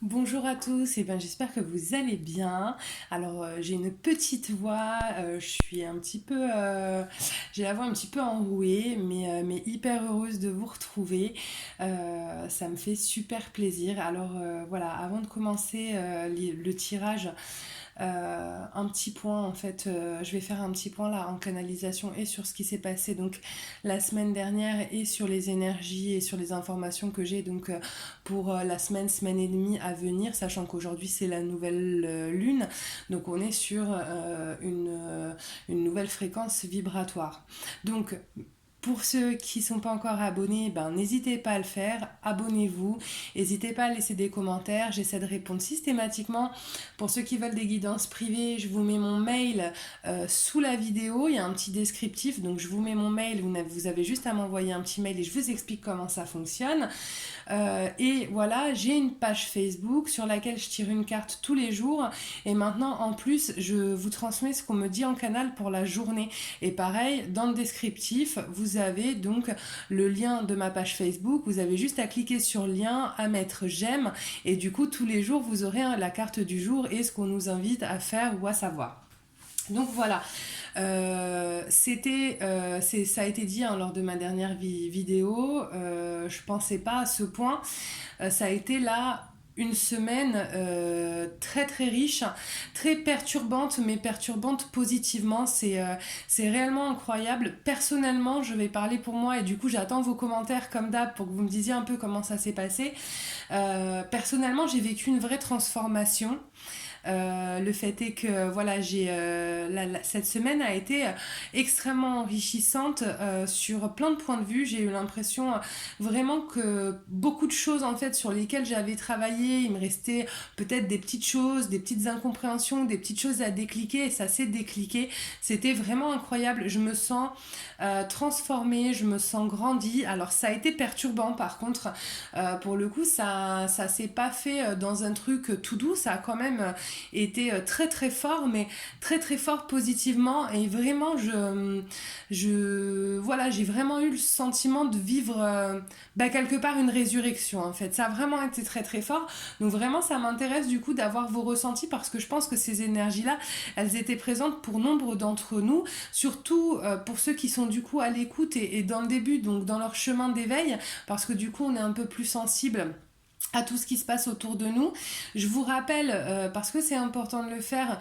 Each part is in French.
Bonjour à tous, j'espère que vous allez bien. J'ai une petite voix, je suis un petit peu, j'ai la voix un petit peu enrouée, mais hyper heureuse de vous retrouver. Ça me fait super plaisir. Voilà, avant de commencer le tirage, un petit point en fait, je vais faire un petit point là en canalisation et sur ce qui s'est passé donc la semaine dernière et sur les énergies et sur les informations que j'ai pour la semaine et demie à venir, sachant qu'aujourd'hui c'est la nouvelle lune, donc on est sur une nouvelle fréquence vibratoire. Donc pour ceux qui ne sont pas encore abonnés, n'hésitez pas à le faire, abonnez-vous, n'hésitez pas à laisser des commentaires, j'essaie de répondre systématiquement. Pour ceux qui veulent des guidances privées, je vous mets mon mail sous la vidéo, il y a un petit descriptif, donc je vous mets mon mail, vous avez juste à m'envoyer un petit mail et je vous explique comment ça fonctionne. Et voilà, j'ai une page Facebook sur laquelle je tire une carte tous les jours. Et maintenant, en plus, je vous transmets ce qu'on me dit en canal pour la journée. Et pareil, dans le descriptif, vous avez donc le lien de ma page Facebook. Vous avez juste à cliquer sur le lien, à mettre j'aime. Et du coup, tous les jours, vous aurez la carte du jour et ce qu'on nous invite à faire ou à savoir. Donc voilà, ça a été dit lors de ma dernière vidéo, je pensais pas à ce point. Ça a été là une semaine très très riche, très perturbante, mais perturbante positivement. C'est réellement incroyable. Personnellement, je vais parler pour moi et du coup j'attends vos commentaires comme d'hab pour que vous me disiez un peu comment ça s'est passé. Personnellement, j'ai vécu une vraie transformation. Le fait est que voilà, cette semaine a été extrêmement enrichissante sur plein de points de vue. J'ai eu l'impression vraiment que beaucoup de choses en fait sur lesquelles j'avais travaillé, il me restait peut-être des petites choses, des petites incompréhensions, des petites choses à décliquer et ça s'est décliqué. C'était vraiment incroyable. Je me sens transformée, je me sens grandie. Alors ça a été perturbant par contre. Pour le coup, ça s'est pas fait dans un truc tout doux. Ça a quand même été très très fort, mais très très fort positivement. Et vraiment, voilà, j'ai vraiment eu le sentiment de vivre quelque part une résurrection en fait. Ça a vraiment été très très fort. Donc vraiment, ça m'intéresse du coup d'avoir vos ressentis parce que je pense que ces énergies-là, elles étaient présentes pour nombre d'entre nous, surtout pour ceux qui sont du coup à l'écoute et dans le début, donc dans leur chemin d'éveil, parce que du coup, on est un peu plus sensible à tout ce qui se passe autour de nous. Je vous rappelle, parce que c'est important de le faire,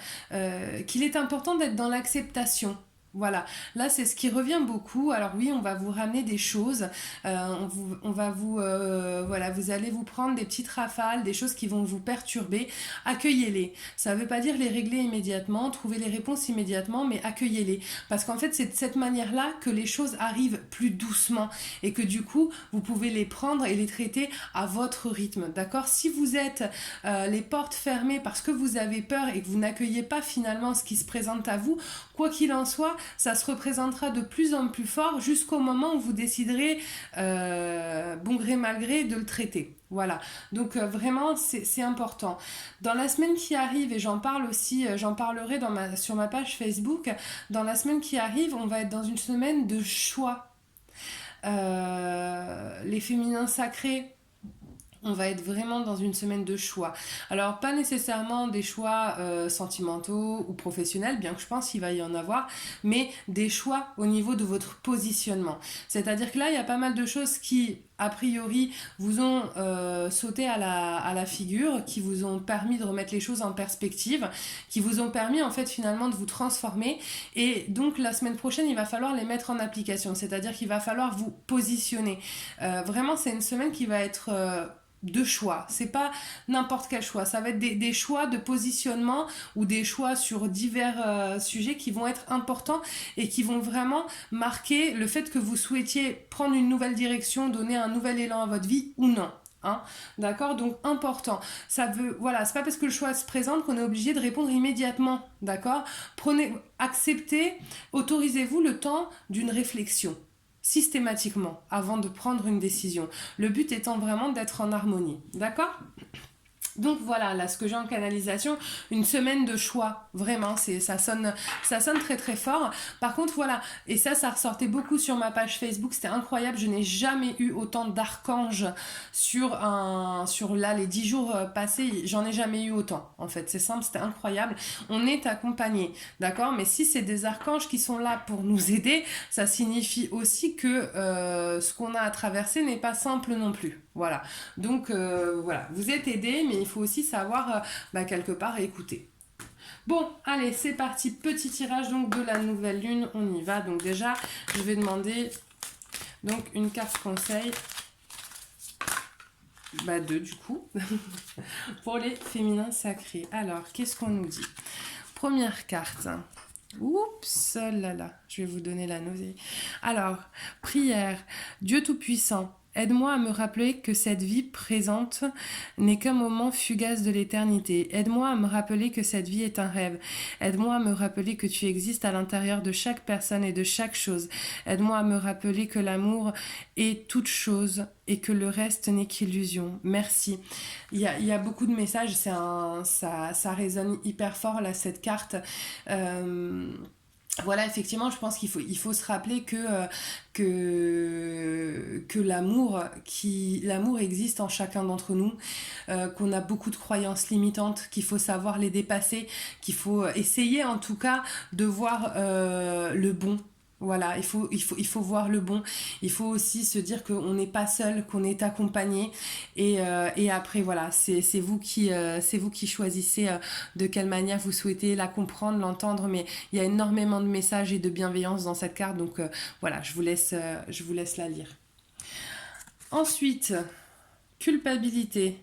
qu'il est important d'être dans l'acceptation. Voilà, là c'est ce qui revient beaucoup. Alors oui, on va vous ramener des choses, on va vous, voilà, vous allez vous prendre des petites rafales, des choses qui vont vous perturber. Accueillez-les. Ça ne veut pas dire les régler immédiatement, trouver les réponses immédiatement, mais accueillez-les. Parce qu'en fait, c'est de cette manière-là que les choses arrivent plus doucement et que du coup, vous pouvez les prendre et les traiter à votre rythme, d'accord? Si vous êtes les portes fermées parce que vous avez peur et que vous n'accueillez pas finalement ce qui se présente à vous, quoi qu'il en soit, ça se représentera de plus en plus fort jusqu'au moment où vous déciderez, bon gré mal gré, de le traiter. Voilà, donc vraiment c'est important. Dans la semaine qui arrive, et j'en parle aussi, j'en parlerai sur ma page Facebook, dans la semaine qui arrive, on va être dans une semaine de choix. Les féminins sacrés, on va être vraiment dans une semaine de choix. Alors, pas nécessairement des choix sentimentaux ou professionnels, bien que je pense qu'il va y en avoir, mais des choix au niveau de votre positionnement. C'est-à-dire que là, il y a pas mal de choses qui, a priori, vous ont sauté à la figure, qui vous ont permis de remettre les choses en perspective, qui vous ont permis, en fait, finalement, de vous transformer. Et donc, la semaine prochaine, il va falloir les mettre en application. C'est-à-dire qu'il va falloir vous positionner. Vraiment, c'est une semaine qui va être de choix. C'est pas n'importe quel choix. Ça va être des choix de positionnement ou des choix sur divers sujets qui vont être importants et qui vont vraiment marquer le fait que vous souhaitiez prendre une nouvelle direction, donner un nouvel élan à votre vie ou non. Hein, d'accord, donc important. Ça veut, voilà, c'est pas parce que le choix se présente qu'on est obligé de répondre immédiatement, d'accord. Acceptez, autorisez-vous le temps d'une réflexion systématiquement avant de prendre une décision. Le but étant vraiment d'être en harmonie, d'accord? Donc voilà, là ce que j'ai en canalisation, une semaine de choix, vraiment, ça sonne très très fort. Par contre voilà, et ça ressortait beaucoup sur ma page Facebook, c'était incroyable, je n'ai jamais eu autant d'archanges sur là les 10 jours passés, j'en ai jamais eu autant en fait, c'est simple, c'était incroyable. On est accompagné, d'accord, mais si c'est des archanges qui sont là pour nous aider, ça signifie aussi que ce qu'on a à traverser n'est pas simple non plus. Voilà. Donc voilà, vous êtes aidés, mais il faut aussi savoir quelque part écouter. Bon, allez, c'est parti. Petit tirage donc de la nouvelle lune, on y va. Donc déjà, je vais demander donc une carte conseil. Deux du coup, pour les féminins sacrés. Alors, qu'est-ce qu'on nous dit? Première carte. Oups, là là, je vais vous donner la nausée. Alors, prière. Dieu Tout-Puissant, aide-moi à me rappeler que cette vie présente n'est qu'un moment fugace de l'éternité. Aide-moi à me rappeler que cette vie est un rêve. Aide-moi à me rappeler que tu existes à l'intérieur de chaque personne et de chaque chose. Aide-moi à me rappeler que l'amour est toute chose et que le reste n'est qu'illusion. Merci. Il y a beaucoup de messages, ça résonne hyper fort là, cette carte. Voilà, effectivement, je pense il faut se rappeler que l'amour existe en chacun d'entre nous, qu'on a beaucoup de croyances limitantes, qu'il faut savoir les dépasser, qu'il faut essayer en tout cas de voir le bon. Voilà, il faut voir le bon. Il faut aussi se dire qu'on n'est pas seul, qu'on est accompagné. Et après, voilà, c'est vous qui choisissez de quelle manière vous souhaitez la comprendre, l'entendre. Mais il y a énormément de messages et de bienveillance dans cette carte. Donc voilà, je vous laisse la lire. Ensuite, culpabilité.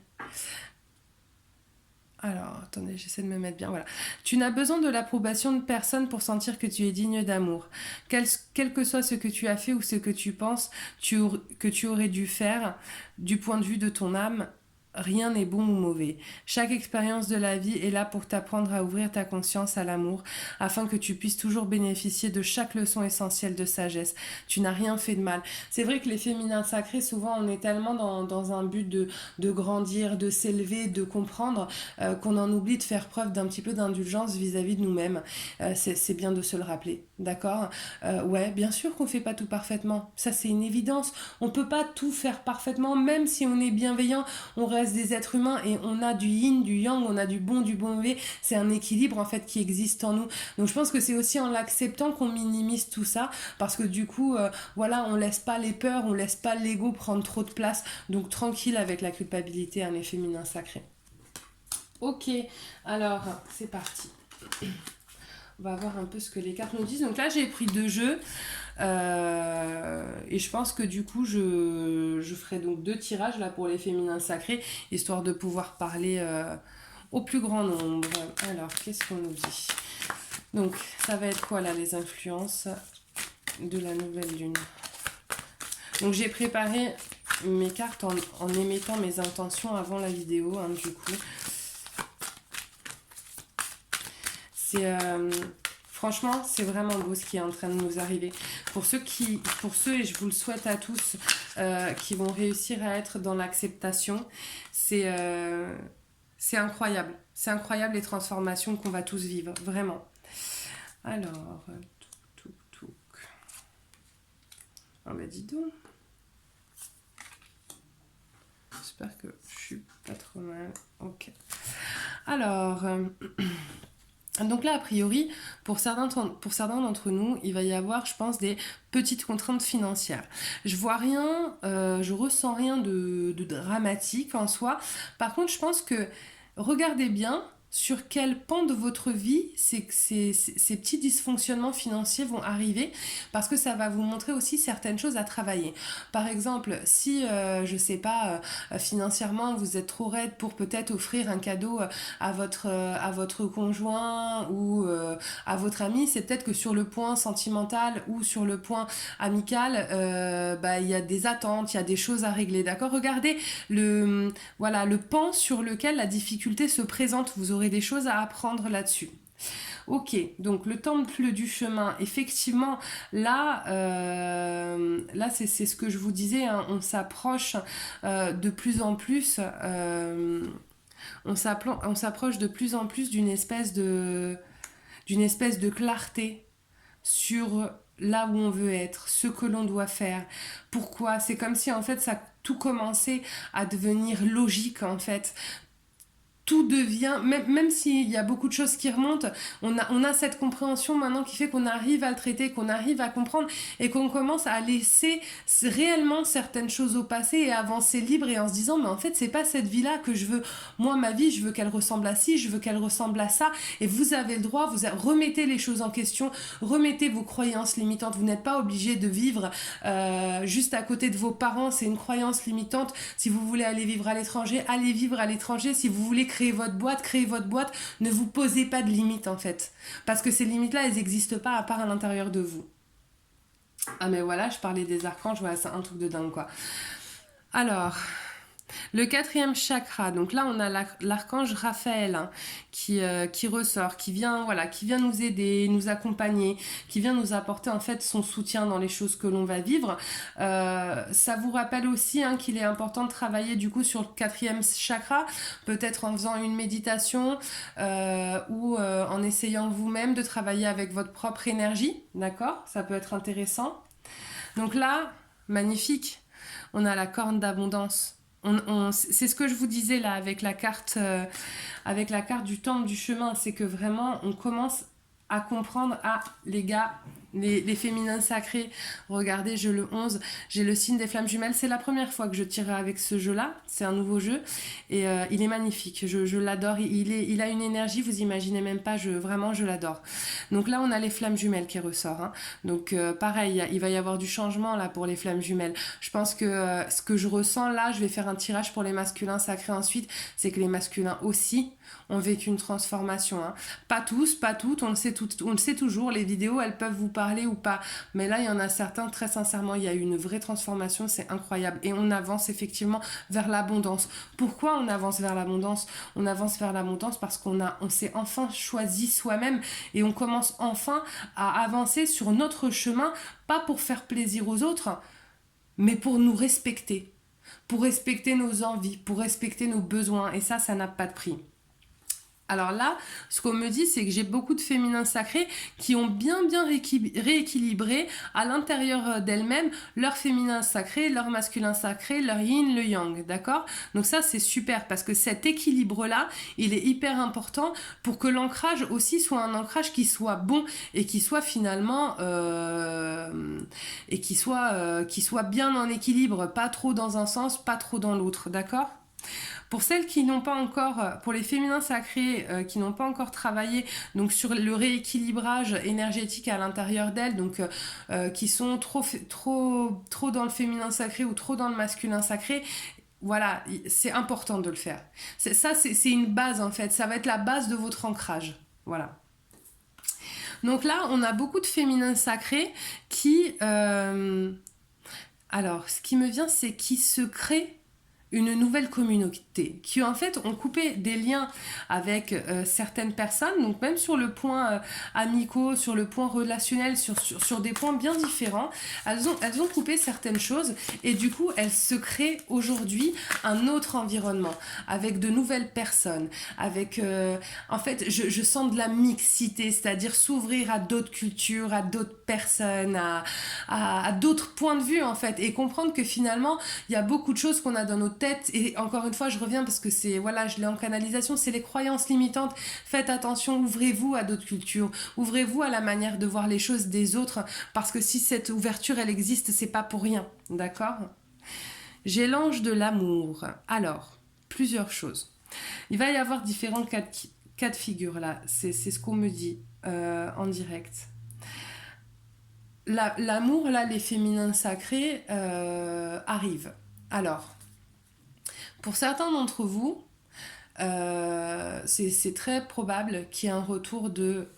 Alors, attendez, j'essaie de me mettre bien. Voilà. Tu n'as besoin de l'approbation de personne pour sentir que tu es digne d'amour. Quel que soit ce que tu as fait ou ce que tu penses que tu aurais dû faire, du point de vue de ton âme, rien n'est bon ou mauvais. Chaque expérience de la vie est là pour t'apprendre à ouvrir ta conscience à l'amour, afin que tu puisses toujours bénéficier de chaque leçon essentielle de sagesse. Tu n'as rien fait de mal. C'est vrai que les féminins sacrés, souvent, on est tellement dans un but de grandir, de s'élever, de comprendre, qu'on en oublie de faire preuve d'un petit peu d'indulgence vis-à-vis de nous-mêmes. C'est bien de se le rappeler, d'accord? Ouais, bien sûr qu'on fait pas tout parfaitement. Ça, c'est une évidence. On peut pas tout faire parfaitement, même si on est bienveillant, on reste des êtres humains et on a du yin, du yang, on a du bon, du mauvais. C'est un équilibre en fait qui existe en nous. Donc je pense que c'est aussi en l'acceptant qu'on minimise tout ça, parce que du coup, voilà, on laisse pas les peurs, on laisse pas l'ego prendre trop de place. Donc tranquille avec la culpabilité, un effet féminin sacré. Ok, alors c'est parti. On va voir un peu ce que les cartes nous disent. Donc là, j'ai pris 2 jeux. Et je pense que du coup, je ferai donc 2 tirages là pour les féminins sacrés, histoire de pouvoir parler au plus grand nombre. Alors, qu'est-ce qu'on nous dit? Donc, ça va être quoi là, les influences de la nouvelle lune? Donc, j'ai préparé mes cartes en émettant mes intentions avant la vidéo, hein, du coup. Franchement, c'est vraiment beau ce qui est en train de nous arriver. Pour ceux, et je vous le souhaite à tous, qui vont réussir à être dans l'acceptation, c'est incroyable. C'est incroyable les transformations qu'on va tous vivre, vraiment. Alors, touk. Ah bah dis donc. J'espère que je suis pas trop mal. Ok. Alors... Donc là, a priori, pour certains d'entre nous, il va y avoir, je pense, des petites contraintes financières. Je vois rien, je ressens rien de dramatique en soi. Par contre, je pense que regardez bien sur quel pan de votre vie ces petits dysfonctionnements financiers vont arriver, parce que ça va vous montrer aussi certaines choses à travailler. Par exemple, si, je sais pas, financièrement, vous êtes trop raide pour peut-être offrir un cadeau à votre conjoint ou à votre ami, c'est peut-être que sur le point sentimental ou sur le point amical, il y a des attentes, il y a des choses à régler, d'accord? Regardez le pan sur lequel la difficulté se présente, vous aurez des choses à apprendre là-dessus. Ok, donc le temple du chemin, effectivement, là c'est ce que je vous disais, hein, on s'approche de plus en plus on s'approche de plus en plus d'une espèce de clarté sur là où on veut être, ce que l'on doit faire. Pourquoi? C'est comme si en fait ça tout commençait à devenir logique en fait. Tout devient, même s'il y a beaucoup de choses qui remontent, on a cette compréhension maintenant qui fait qu'on arrive à le traiter, qu'on arrive à comprendre et qu'on commence à laisser réellement certaines choses au passé et avancer libre et en se disant mais en fait c'est pas cette vie-là que je veux. Moi ma vie je veux qu'elle ressemble à ci, je veux qu'elle ressemble à ça et vous avez le droit, remettez les choses en question, remettez vos croyances limitantes, vous n'êtes pas obligé de vivre juste à côté de vos parents, c'est une croyance limitante. Si vous voulez aller vivre à l'étranger, allez vivre à l'étranger. Si vous voulez créez votre boîte, ne vous posez pas de limites en fait. Parce que ces limites-là, elles n'existent pas à part à l'intérieur de vous. Ah mais voilà, je parlais des archanges, voilà, c'est un truc de dingue quoi. Alors, le quatrième chakra, donc là on a l'archange Raphaël hein, qui ressort, qui vient nous aider, nous accompagner, qui vient nous apporter en fait son soutien dans les choses que l'on va vivre. Ça vous rappelle aussi hein, qu'il est important de travailler du coup sur le quatrième chakra, peut-être en faisant une méditation ou en essayant vous-même de travailler avec votre propre énergie, d'accord? Ça peut être intéressant. Donc là, magnifique, on a la corne d'abondance. C'est ce que je vous disais là avec la carte du temple du chemin, c'est que vraiment on commence à comprendre, les gars, les féminins sacrés, regardez, jeu le 11, j'ai le signe des flammes jumelles, c'est la première fois que je tire avec ce jeu-là, c'est un nouveau jeu, et il est magnifique, je l'adore, il a une énergie, vous imaginez même pas, vraiment je l'adore. Donc là on a les flammes jumelles qui ressortent, hein. Donc pareil, il va y avoir du changement là pour les flammes jumelles. Je pense que ce que je ressens là, je vais faire un tirage pour les masculins sacrés ensuite, c'est que les masculins aussi ont vécu une transformation, hein. Pas tous, pas toutes, on le sait toujours, les vidéos elles peuvent vous parler ou pas, mais là il y en a certains, très sincèrement il y a eu une vraie transformation, c'est incroyable et on avance effectivement vers l'abondance. Pourquoi on avance vers l'abondance? On avance vers l'abondance parce on s'est enfin choisi soi-même et on commence enfin à avancer sur notre chemin, pas pour faire plaisir aux autres mais pour nous respecter, pour respecter nos envies, pour respecter nos besoins et ça n'a pas de prix. Alors là, ce qu'on me dit, c'est que j'ai beaucoup de féminins sacrés qui ont bien rééquilibré à l'intérieur d'elles-mêmes leur féminin sacré, leur masculin sacré, leur yin, le yang, d'accord? Donc ça, c'est super parce que cet équilibre-là, il est hyper important pour que l'ancrage aussi soit un ancrage qui soit bon et qui soit finalement qui soit bien en équilibre, pas trop dans un sens, pas trop dans l'autre, d'accord? Pour celles qui n'ont pas encore, pour les féminins sacrés qui n'ont pas encore travaillé donc sur le rééquilibrage énergétique à l'intérieur d'elles, donc qui sont trop dans le féminin sacré ou trop dans le masculin sacré, voilà, c'est important de le faire. C'est une base en fait, ça va être la base de votre ancrage, voilà. Donc là, on a beaucoup de féminins sacrés qui, alors, ce qui me vient, c'est qui se créent une nouvelle communauté qui en fait ont coupé des liens avec certaines personnes, donc même sur le point amicaux, sur le point relationnel, sur des points bien différents, elles ont coupé certaines choses et du coup elles se créent aujourd'hui un autre environnement avec de nouvelles personnes, avec en fait je sens de la mixité, c'est-à-dire s'ouvrir à d'autres cultures, à d'autres personnes, à d'autres points de vue en fait et comprendre que finalement il y a beaucoup de choses qu'on a dans notre tête et encore une fois je reviens parce que c'est voilà je l'ai en canalisation, c'est les croyances limitantes. Faites attention, ouvrez-vous à d'autres cultures, ouvrez-vous à la manière de voir les choses des autres parce que si cette ouverture elle existe c'est pas pour rien, d'accord? J'ai l'ange de l'amour. Alors plusieurs choses, il va y avoir différents cas de figure là, c'est ce qu'on me dit en direct. L'amour là, les féminins sacrés arrivent. Alors pour certains d'entre vous, c'est très probable qu'il y ait un retour de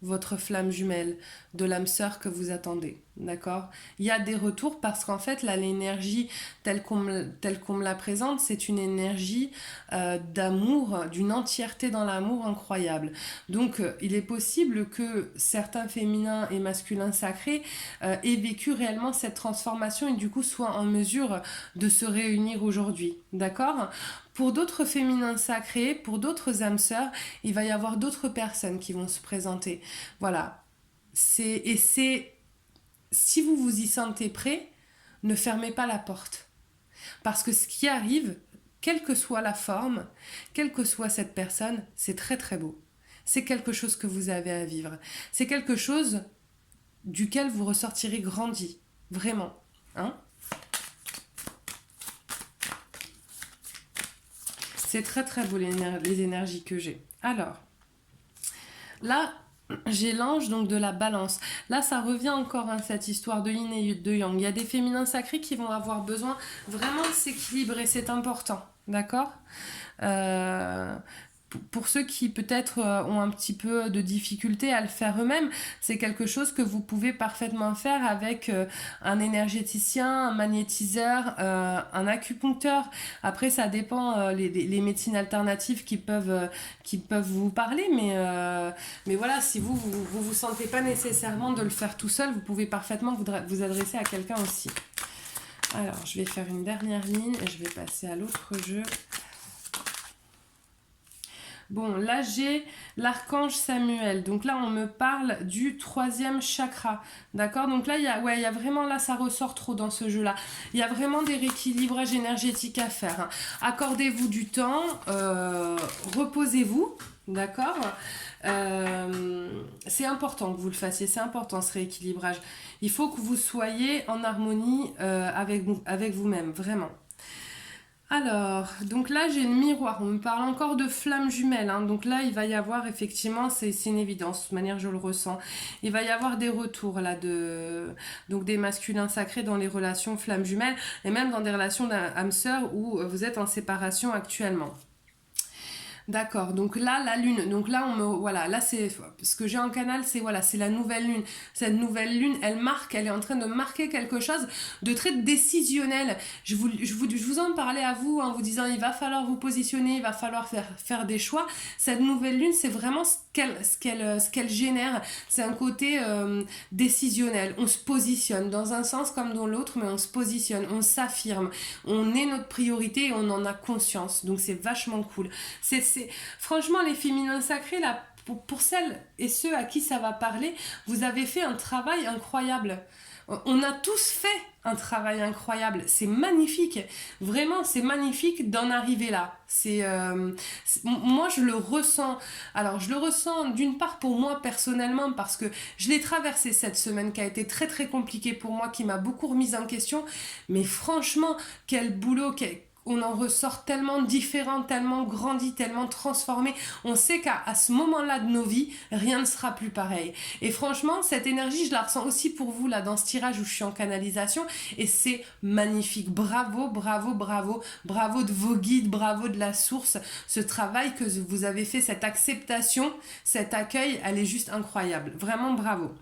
votre flamme jumelle, de l'âme sœur que vous attendez, d'accord? Il y a des retours parce qu'en fait, là, l'énergie telle qu'on me la présente, c'est une énergie d'amour, d'une entièreté dans l'amour incroyable. Donc, il est possible que certains féminins et masculins sacrés aient vécu réellement cette transformation et du coup soient en mesure de se réunir aujourd'hui, d'accord? Pour d'autres féminins sacrés, pour d'autres âmes sœurs, il va y avoir d'autres personnes qui vont se présenter. Voilà. Si vous vous y sentez prêt, ne fermez pas la porte. Parce que ce qui arrive, quelle que soit la forme, quelle que soit cette personne, c'est très très beau. C'est quelque chose que vous avez à vivre. C'est quelque chose duquel vous ressortirez grandi. Vraiment. Hein? C'est très très beau les énergies que j'ai. Alors, là, j'ai l'ange donc de la balance. Là, ça revient encore à cette histoire de yin et de yang. Il y a des féminins sacrés qui vont avoir besoin vraiment de s'équilibrer. C'est important. D'accord. euh, pour ceux qui peut-être ont un petit peu de difficulté à le faire eux-mêmes, c'est quelque chose que vous pouvez parfaitement faire avec un énergéticien, un magnétiseur, un acupuncteur. Après, ça dépend les médecines alternatives qui peuvent vous parler, mais voilà, si vous sentez pas nécessairement de le faire tout seul, vous pouvez parfaitement vous adresser à quelqu'un aussi. Alors, je vais faire une dernière ligne et je vais passer à l'autre jeu. Bon, là j'ai l'archange Samuel. Donc là, on me parle du 3e chakra. D'accord. Donc là, il y a vraiment, là, ça ressort trop dans ce jeu-là. Il y a vraiment des rééquilibrages énergétiques à faire. Hein. Accordez-vous du temps, reposez-vous. D'accord. C'est important que vous le fassiez. C'est important ce rééquilibrage. Il faut que vous soyez en harmonie avec vous-même. Vraiment. Alors, donc là j'ai le miroir, on me parle encore de flammes jumelles, hein. Donc là il va y avoir effectivement, c'est une évidence, de toute manière je le ressens, il va y avoir des retours là donc des masculins sacrés dans les relations flammes jumelles, et même dans des relations d'âme sœur où vous êtes en séparation actuellement. D'accord, donc là, la lune, donc là, voilà, là, c'est, ce que j'ai en canal, c'est, voilà, c'est la nouvelle lune. Cette nouvelle lune, elle est en train de marquer quelque chose de très décisionnel. Je vous en parlais à vous, en vous disant, il va falloir vous positionner, il va falloir faire des choix. Cette nouvelle lune, c'est vraiment ce qu'elle génère. C'est un côté décisionnel. On se positionne dans un sens comme dans l'autre, mais on se positionne, on s'affirme. On est notre priorité et on en a conscience. Donc c'est vachement cool. Franchement, les féminins sacrés, là, pour celles et ceux à qui ça va parler, vous avez fait un travail incroyable. On a tous fait un travail incroyable. C'est magnifique. Vraiment, c'est magnifique d'en arriver là. Moi, je le ressens. Alors, je le ressens d'une part pour moi personnellement parce que je l'ai traversé cette semaine qui a été très très compliquée pour moi, qui m'a beaucoup remise en question. Mais franchement, quel boulot, on en ressort tellement différent, tellement grandi, tellement transformé. On sait qu'à ce moment-là de nos vies, rien ne sera plus pareil. Et franchement, cette énergie, je la ressens aussi pour vous, là, dans ce tirage où je suis en canalisation. Et c'est magnifique. Bravo, bravo, bravo. Bravo de vos guides, bravo de la source. Ce travail que vous avez fait, cette acceptation, cet accueil, elle est juste incroyable. Vraiment, bravo.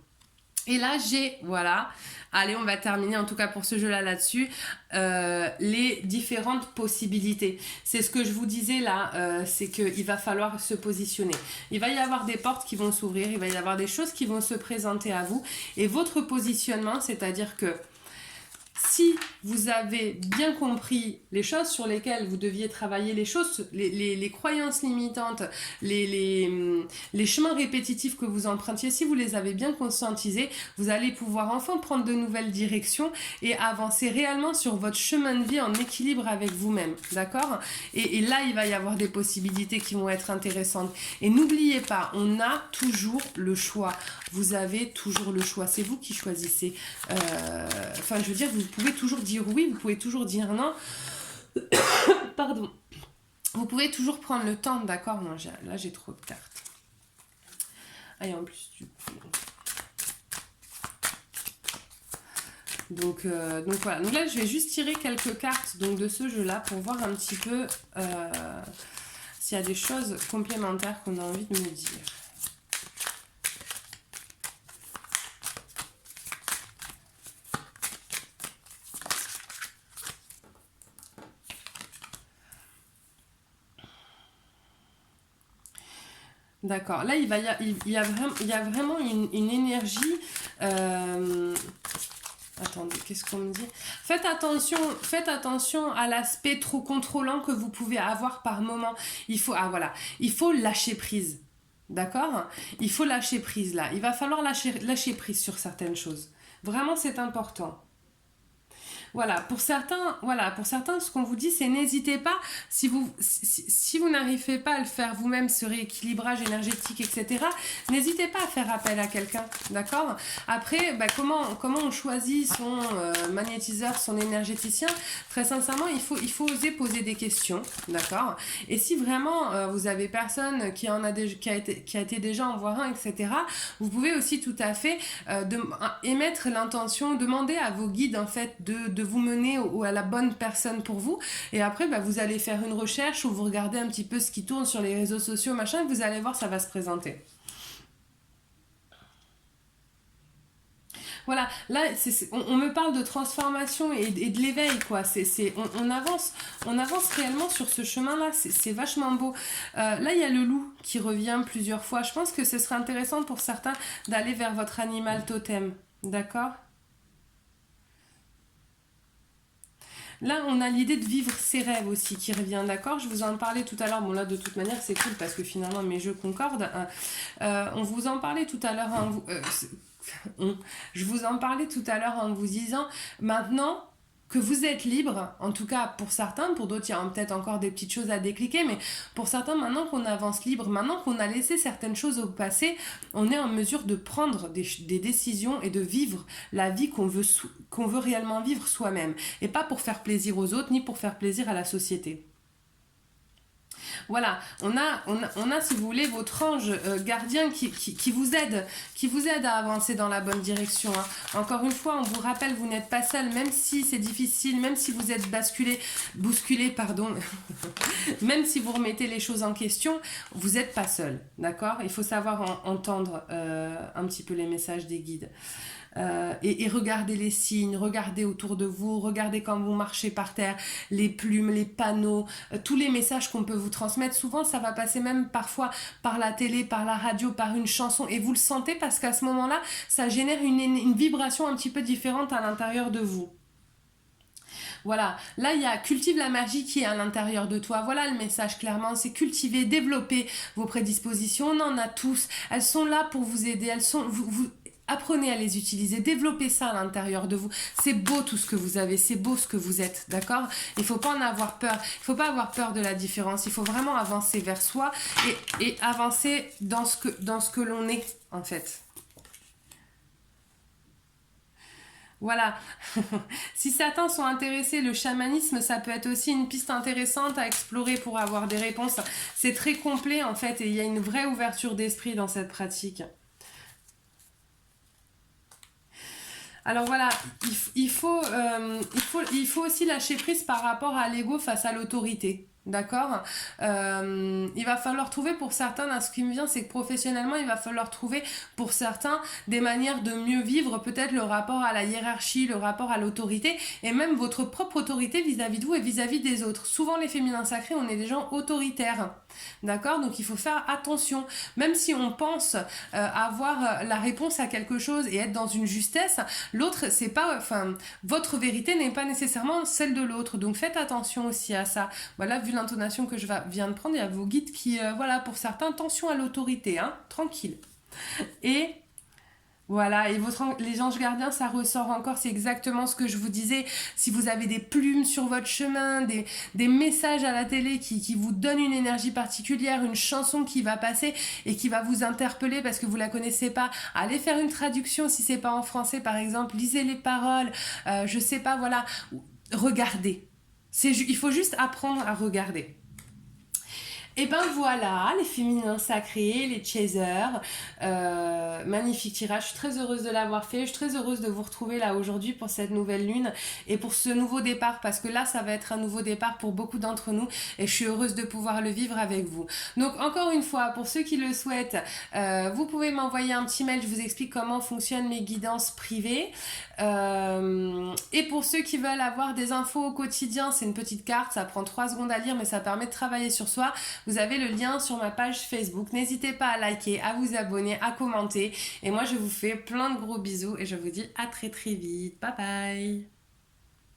Et là, voilà, allez, on va terminer en tout cas pour ce jeu-là là-dessus, les différentes possibilités. C'est ce que je vous disais là, c'est qu'il va falloir se positionner. Il va y avoir des portes qui vont s'ouvrir, il va y avoir des choses qui vont se présenter à vous. Et votre positionnement, c'est-à-dire que si vous avez bien compris les choses sur lesquelles vous deviez travailler, les croyances limitantes, les chemins répétitifs que vous empruntiez, si vous les avez bien conscientisés, vous allez pouvoir enfin prendre de nouvelles directions et avancer réellement sur votre chemin de vie en équilibre avec vous-même, d'accord ? Et là, il va y avoir des possibilités qui vont être intéressantes. Et n'oubliez pas, on a toujours le choix. Vous avez toujours le choix. C'est vous qui choisissez. Je veux dire, vous pouvez toujours dire oui, vous pouvez toujours dire non. Pardon. Vous pouvez toujours prendre le temps, d'accord ? Non, là, j'ai trop de cartes. Ah, et en plus, du coup... Donc voilà. Donc là, je vais juste tirer quelques cartes de ce jeu-là pour voir un petit peu s'il y a des choses complémentaires qu'on a envie de me dire. D'accord. Là, il y a vraiment une énergie Attendez, qu'est-ce qu'on me dit? Faites attention à l'aspect trop contrôlant que vous pouvez avoir par moment. Il faut lâcher prise. D'accord? Il faut lâcher prise là. Il va falloir lâcher prise sur certaines choses. Vraiment, c'est important. Pour certains, ce qu'on vous dit, c'est n'hésitez pas, si vous n'arrivez pas à le faire vous-même, ce rééquilibrage énergétique, etc., n'hésitez pas à faire appel à quelqu'un, d'accord? Après, comment on choisit son magnétiseur, son énergéticien? Très sincèrement, il faut oser poser des questions, d'accord? Et si vraiment vous avez personne qui a été déjà en voir un, etc., vous pouvez aussi tout à fait émettre l'intention, demander à vos guides, en fait, de vous mener à la bonne personne pour vous. Et après, vous allez faire une recherche ou vous regardez un petit peu ce qui tourne sur les réseaux sociaux, machin, et vous allez voir, ça va se présenter. Voilà, là, on me parle de transformation et de l'éveil, quoi. On avance réellement sur ce chemin-là. C'est vachement beau. Là, il y a le loup qui revient plusieurs fois. Je pense que ce serait intéressant pour certains d'aller vers votre animal totem. D'accord? Là, on a l'idée de vivre ses rêves aussi qui revient, d'accord? Je vous en parlais tout à l'heure. Bon, là, de toute manière, c'est cool parce que finalement, mes jeux concordent, hein. On vous en parlait tout à l'heure. Hein, je vous en parlais tout à l'heure en vous disant maintenant que vous êtes libre, en tout cas pour certains, pour d'autres il y a peut-être encore des petites choses à décliquer, mais pour certains, maintenant qu'on avance libre, maintenant qu'on a laissé certaines choses au passé, on est en mesure de prendre des décisions et de vivre la vie qu'on veut réellement vivre soi-même, et pas pour faire plaisir aux autres, ni pour faire plaisir à la société. Voilà, on a, si vous voulez, votre ange gardien qui vous aide à avancer dans la bonne direction, hein. Encore une fois, on vous rappelle, vous n'êtes pas seul, même si c'est difficile, même si vous êtes bousculé, pardon, même si vous remettez les choses en question, vous n'êtes pas seul, d'accord? Il faut savoir entendre un petit peu les messages des guides. Et regardez les signes, regardez autour de vous, regardez quand vous marchez par terre, les plumes, les panneaux, tous les messages qu'on peut vous transmettre. Souvent, ça va passer même parfois par la télé, par la radio, par une chanson, et vous le sentez parce qu'à ce moment-là, ça génère une vibration un petit peu différente à l'intérieur de vous. Voilà, là il y a cultive la magie qui est à l'intérieur de toi. Voilà le message clairement, c'est cultiver, développer vos prédispositions. On en a tous, elles sont là pour vous aider, vous apprenez à les utiliser, développez ça à l'intérieur de vous. C'est beau tout ce que vous avez, c'est beau ce que vous êtes, d'accord? Il faut pas en avoir peur, il faut pas avoir peur de la différence, il faut vraiment avancer vers soi et avancer dans ce que l'on est en fait. Voilà. Si certains sont intéressés, le chamanisme, ça peut être aussi une piste intéressante à explorer pour avoir des réponses. C'est très complet en fait et il y a une vraie ouverture d'esprit dans cette pratique. Alors voilà, il faut aussi lâcher prise par rapport à l'ego face à l'autorité. D'accord. Il va falloir trouver pour certains, là, ce qui me vient, c'est que professionnellement, il va falloir trouver pour certains des manières de mieux vivre, peut-être le rapport à la hiérarchie, le rapport à l'autorité, et même votre propre autorité vis-à-vis de vous et vis-à-vis des autres. Souvent, les féminins sacrés, on est des gens autoritaires. D'accord. Donc, il faut faire attention. Même si on pense avoir la réponse à quelque chose et être dans une justesse, l'autre, c'est pas, enfin, votre vérité n'est pas nécessairement celle de l'autre. Donc, faites attention aussi à ça. Voilà, vu l'intonation que viens de prendre, il y a vos guides qui, voilà, pour certains, attention à l'autorité, hein, tranquille. Et voilà, et les anges gardiens, ça ressort encore, c'est exactement ce que je vous disais. Si vous avez des plumes sur votre chemin, des messages à la télé qui vous donnent une énergie particulière, une chanson qui va passer et qui va vous interpeller parce que vous la connaissez pas, allez faire une traduction si c'est pas en français par exemple, lisez les paroles, je sais pas, voilà, regardez. Il faut juste apprendre à regarder. Et ben voilà, les féminins sacrés, les chasers, magnifique tirage, je suis très heureuse de l'avoir fait, je suis très heureuse de vous retrouver là aujourd'hui pour cette nouvelle lune et pour ce nouveau départ, parce que là ça va être un nouveau départ pour beaucoup d'entre nous et je suis heureuse de pouvoir le vivre avec vous. Donc encore une fois, pour ceux qui le souhaitent, vous pouvez m'envoyer un petit mail, je vous explique comment fonctionnent mes guidances privées. Et pour ceux qui veulent avoir des infos au quotidien, c'est une petite carte, ça prend 3 secondes à lire mais ça permet de travailler sur soi. Vous avez le lien sur ma page Facebook. N'hésitez pas à liker, à vous abonner, à commenter. Et moi, je vous fais plein de gros bisous et je vous dis à très très vite. Bye bye.